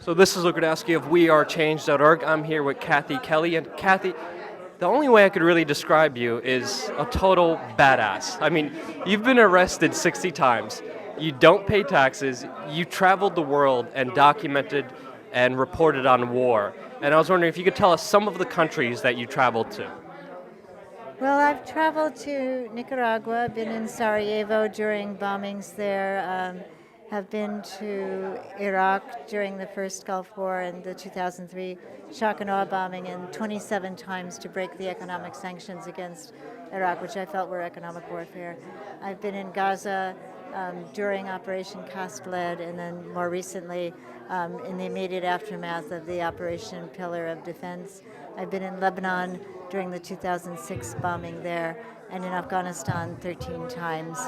So this is Rudkowski of WeAreChange.org. I'm here with Kathy Kelly, and Kathy, the only way I could really describe you is a total badass. I mean, you've been arrested 60 times, you don't pay taxes, you traveled the world and documented and reported on war. And I was wondering if you could tell us some of the countries that you traveled to. Well, I've traveled to Nicaragua, been in Sarajevo during bombings there, have been to Iraq during the first Gulf War and the 2003 shock and awe bombing, and 27 times to break the economic sanctions against Iraq, which I felt were economic warfare. I've been in Gaza during Operation Cast Lead, and then more recently in the immediate aftermath of the Operation Pillar of Defense. I've been in Lebanon during the 2006 bombing there, and in Afghanistan 13 times.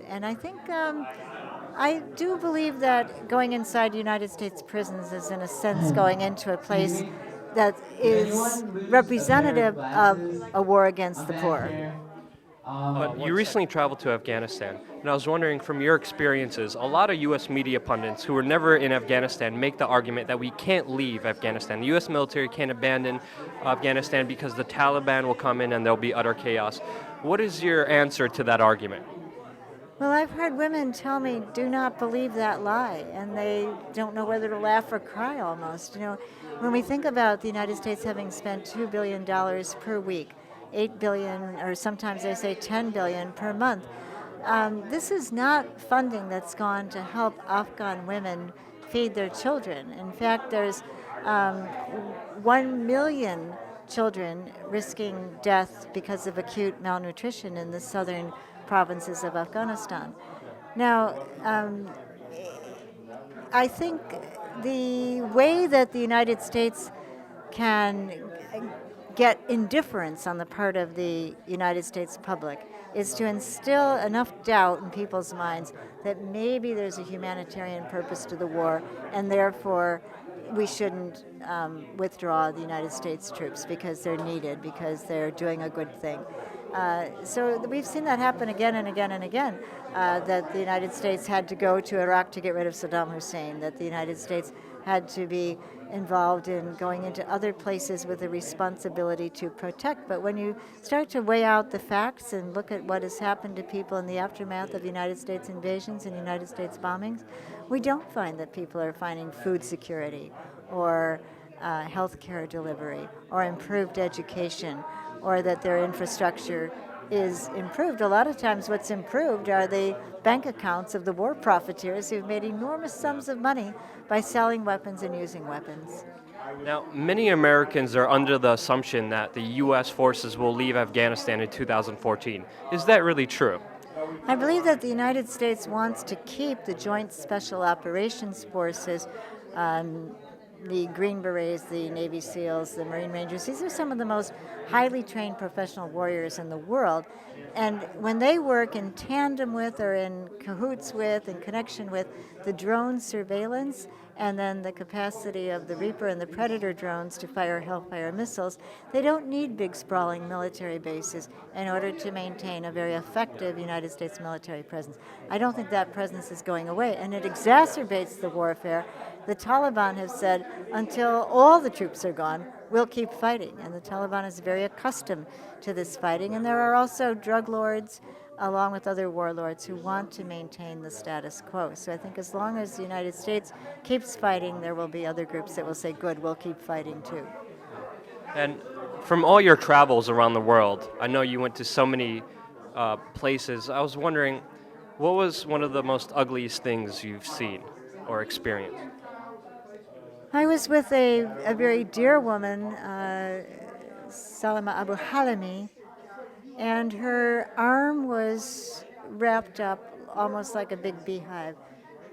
And I think I do believe that going inside United States prisons is, in a sense, going into a place that is representative of a war against the poor. But you recently traveled to Afghanistan, and I was wondering from your experiences, a lot of U.S. media pundits who were never in Afghanistan make the argument that we can't leave Afghanistan. The U.S. military can't abandon Afghanistan because the Taliban will come in and there'll be utter chaos. What is your answer to that argument? Well, I've heard women tell me, do not believe that lie, and they don't know whether to laugh or cry almost. You know, when we think about the United States having spent $2 billion per week, 8 billion, or sometimes they say 10 billion per month, this is not funding that's gone to help Afghan women feed their children. In fact, there's 1 million children risking death because of acute malnutrition in the southern provinces of Afghanistan. Now, I think the way that the United States can get indifference on the part of the United States public is to instill enough doubt in people's minds that maybe there's a humanitarian purpose to the war, and therefore we shouldn't withdraw the United States troops because they're needed, because they're doing a good thing. So we've seen that happen again and again and again, that the United States had to go to Iraq to get rid of Saddam Hussein, that the United States had to be involved in going into other places with a responsibility to protect. But when you start to weigh out the facts and look at what has happened to people in the aftermath of United States invasions and United States bombings, we don't find that people are finding food security or health care delivery or improved education, or that their infrastructure is improved. A lot of times what's improved are the bank accounts of the war profiteers who've made enormous sums of money by selling weapons and using weapons. Now, many Americans are under the assumption that the U.S. forces will leave Afghanistan in 2014. Is that really true? I believe that the United States wants to keep the Joint Special Operations Forces, the Green Berets, the Navy SEALs, the Marine Rangers. These are some of the most highly trained professional warriors in the world. And when they work in tandem with, or in cahoots with, in connection with the drone surveillance, and then the capacity of the Reaper and the Predator drones to fire Hellfire missiles, they don't need big sprawling military bases in order to maintain a very effective United States military presence. I don't think that presence is going away, and it exacerbates the warfare. The Taliban have said, until all the troops are gone, we'll keep fighting. And the Taliban is very accustomed to this fighting. And there are also drug lords, along with other warlords, who want to maintain the status quo. So I think as long as the United States keeps fighting, there will be other groups that will say, good, we'll keep fighting too. And from all your travels around the world, I know you went to so many places. I was wondering, what was one of the most ugliest things you've seen or experienced? I was with a very dear woman, Salama Abu Halimi, and her arm was wrapped up almost like a big beehive.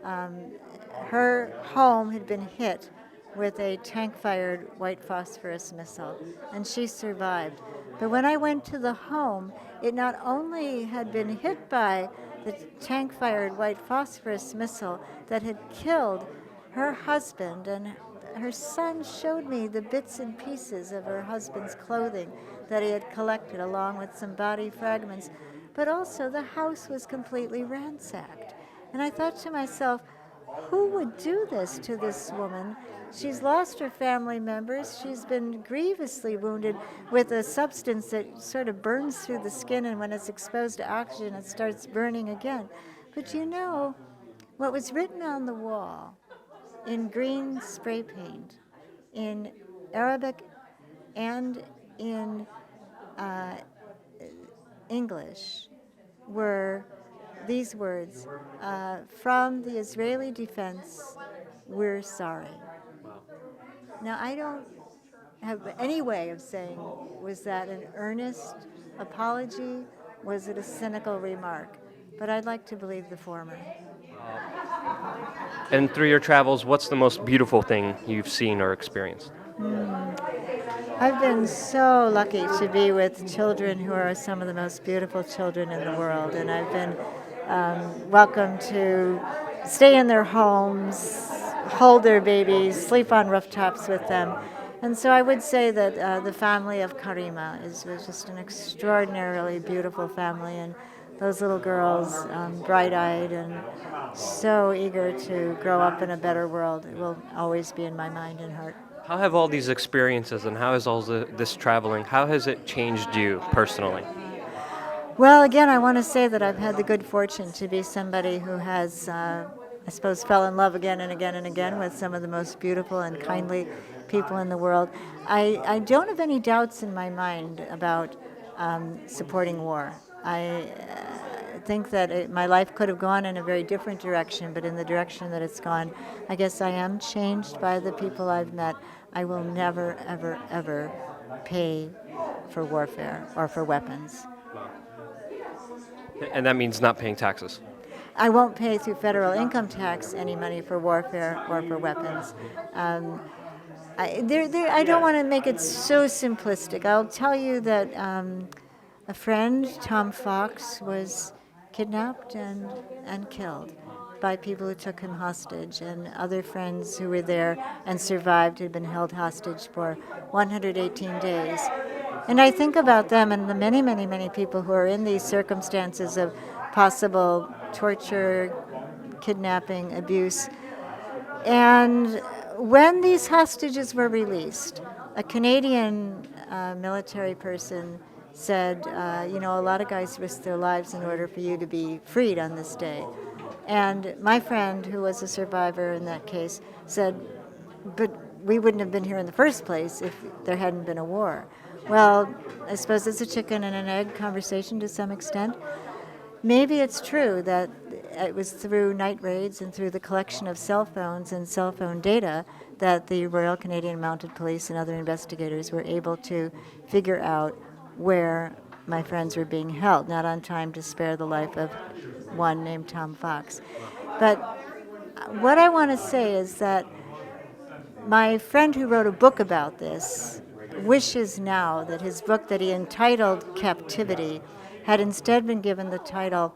Her home had been hit with a tank-fired white phosphorus missile, and she survived. But when I went to the home, it not only had been hit by the tank-fired white phosphorus missile that had killed her husband, and her son showed me the bits and pieces of her husband's clothing that he had collected, along with some body fragments, but also the house was completely ransacked. And I thought to myself, who would do this to this woman? She's lost her family members. She's been grievously wounded with a substance that sort of burns through the skin, and when it's exposed to oxygen, it starts burning again. But you know, what was written on the wall in green spray paint, in Arabic and in uh, English, were these words, from the Israeli defense, we're sorry. Now, I don't have any way of saying, was that an earnest apology? Was it a cynical remark? But I'd like to believe the former. And through your travels, what's the most beautiful thing you've seen or experienced? I've been so lucky to be with children who are some of the most beautiful children in the world, and I've been welcomed to stay in their homes, hold their babies, sleep on rooftops with them. And so I would say that the family of Karima was just an extraordinarily beautiful family, and those little girls, bright-eyed and so eager to grow up in a better world, it will always be in my mind and heart. How have all these experiences and how has this traveling, how has it changed you personally? Well, again, I want to say that I've had the good fortune to be somebody who has, I suppose, fell in love again and again and again with some of the most beautiful and kindly people in the world. I don't have any doubts in my mind about supporting war. I think that my life could have gone in a very different direction, but in the direction that it's gone, I guess I am changed by the people I've met. I will never, ever, ever pay for warfare or for weapons. And that means not paying taxes. I won't pay through federal income tax any money for warfare or for weapons. I don't want to make it so simplistic. I'll tell you that a friend, Tom Fox, was kidnapped and killed by people who took him hostage, and other friends who were there and survived had been held hostage for 118 days. And I think about them and the many, many, many people who are in these circumstances of possible torture, kidnapping, abuse. And when these hostages were released, a Canadian military person said, a lot of guys risk their lives in order for you to be freed on this day. And my friend, who was a survivor in that case, said, but we wouldn't have been here in the first place if there hadn't been a war. Well, I suppose it's a chicken and an egg conversation to some extent. Maybe it's true that it was through night raids and through the collection of cell phones and cell phone data that the Royal Canadian Mounted Police and other investigators were able to figure out where my friends were being held, not on time to spare the life of one named Tom Fox. But what I want to say is that my friend who wrote a book about this wishes now that his book that he entitled Captivity had instead been given the title,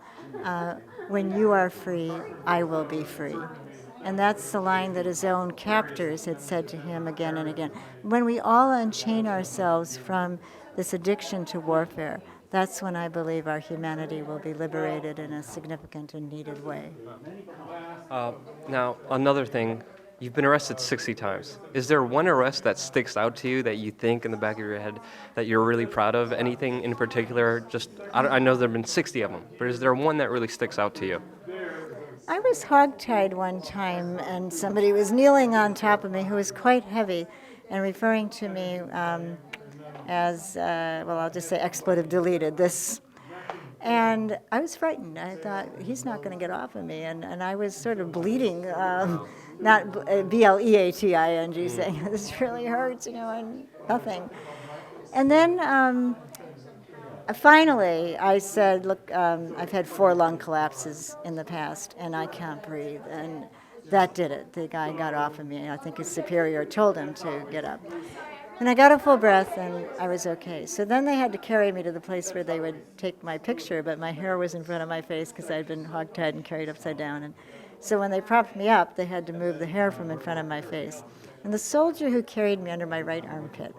When You Are Free, I Will Be Free. And that's the line that his own captors had said to him again and again. When we all unchain ourselves from this addiction to warfare, that's when I believe our humanity will be liberated in a significant and needed way. Now, another thing, you've been arrested 60 times. Is there one arrest that sticks out to you that you think in the back of your head that you're really proud of? Anything in particular? I know there have been 60 of them, but is there one that really sticks out to you? I was hogtied one time, and somebody was kneeling on top of me who was quite heavy and referring to me as, I'll just say expletive deleted, this. And I was frightened. I thought, he's not going to get off of me. And I was sort of bleeding, not Bleating, saying, this really hurts, and nothing. And then finally, I said, look, I've had 4 lung collapses in the past, and I can't breathe. And that did it. The guy got off of me. I think his superior told him to get up. And I got a full breath, and I was okay. So then they had to carry me to the place where they would take my picture, but my hair was in front of my face because I'd been hogtied and carried upside down. And so when they propped me up, they had to move the hair from in front of my face. And the soldier who carried me under my right armpit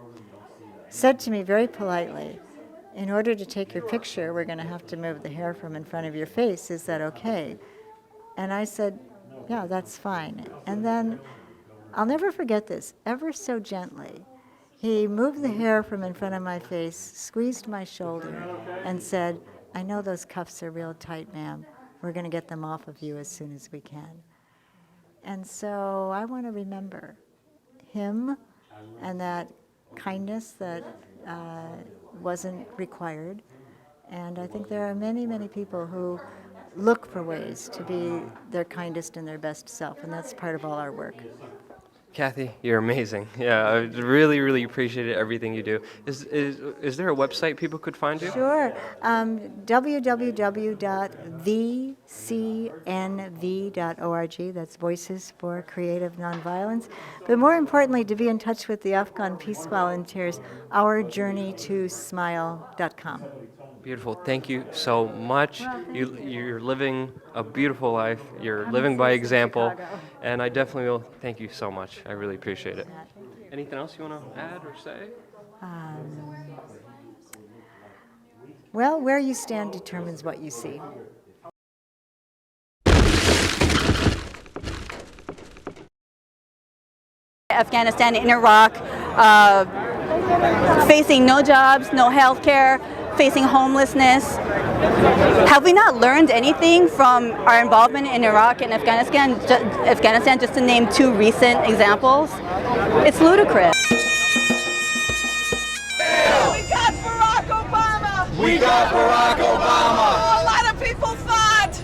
said to me very politely, in order to take your picture, we're going to have to move the hair from in front of your face. Is that okay? And I said, yeah, that's fine. And then I'll never forget this, ever so gently, he moved the hair from in front of my face, squeezed my shoulder, and said, I know those cuffs are real tight, ma'am. We're going to get them off of you as soon as we can. And so I want to remember him and that kindness that wasn't required. And I think there are many, many people who look for ways to be their kindest and their best self, and that's part of all our work. Kathy, you're amazing. Yeah, I really, really appreciated everything you do. Is there a website people could find you? Sure. www.thecnv.org. That's Voices for Creative Nonviolence. But more importantly, to be in touch with the Afghan Peace Volunteers, ourjourneytosmile.com. Beautiful. Thank you so much. You're living a beautiful life. You're living by example. And I definitely will thank you so much. I really appreciate it. Anything else you want to add or say? Well, where you stand determines what you see. Afghanistan and Iraq, facing no jobs, no health care, facing homelessness. Have we not learned anything from our involvement in Iraq and Afghanistan, just to name two recent examples? It's ludicrous. We got Barack Obama! We got Barack Obama!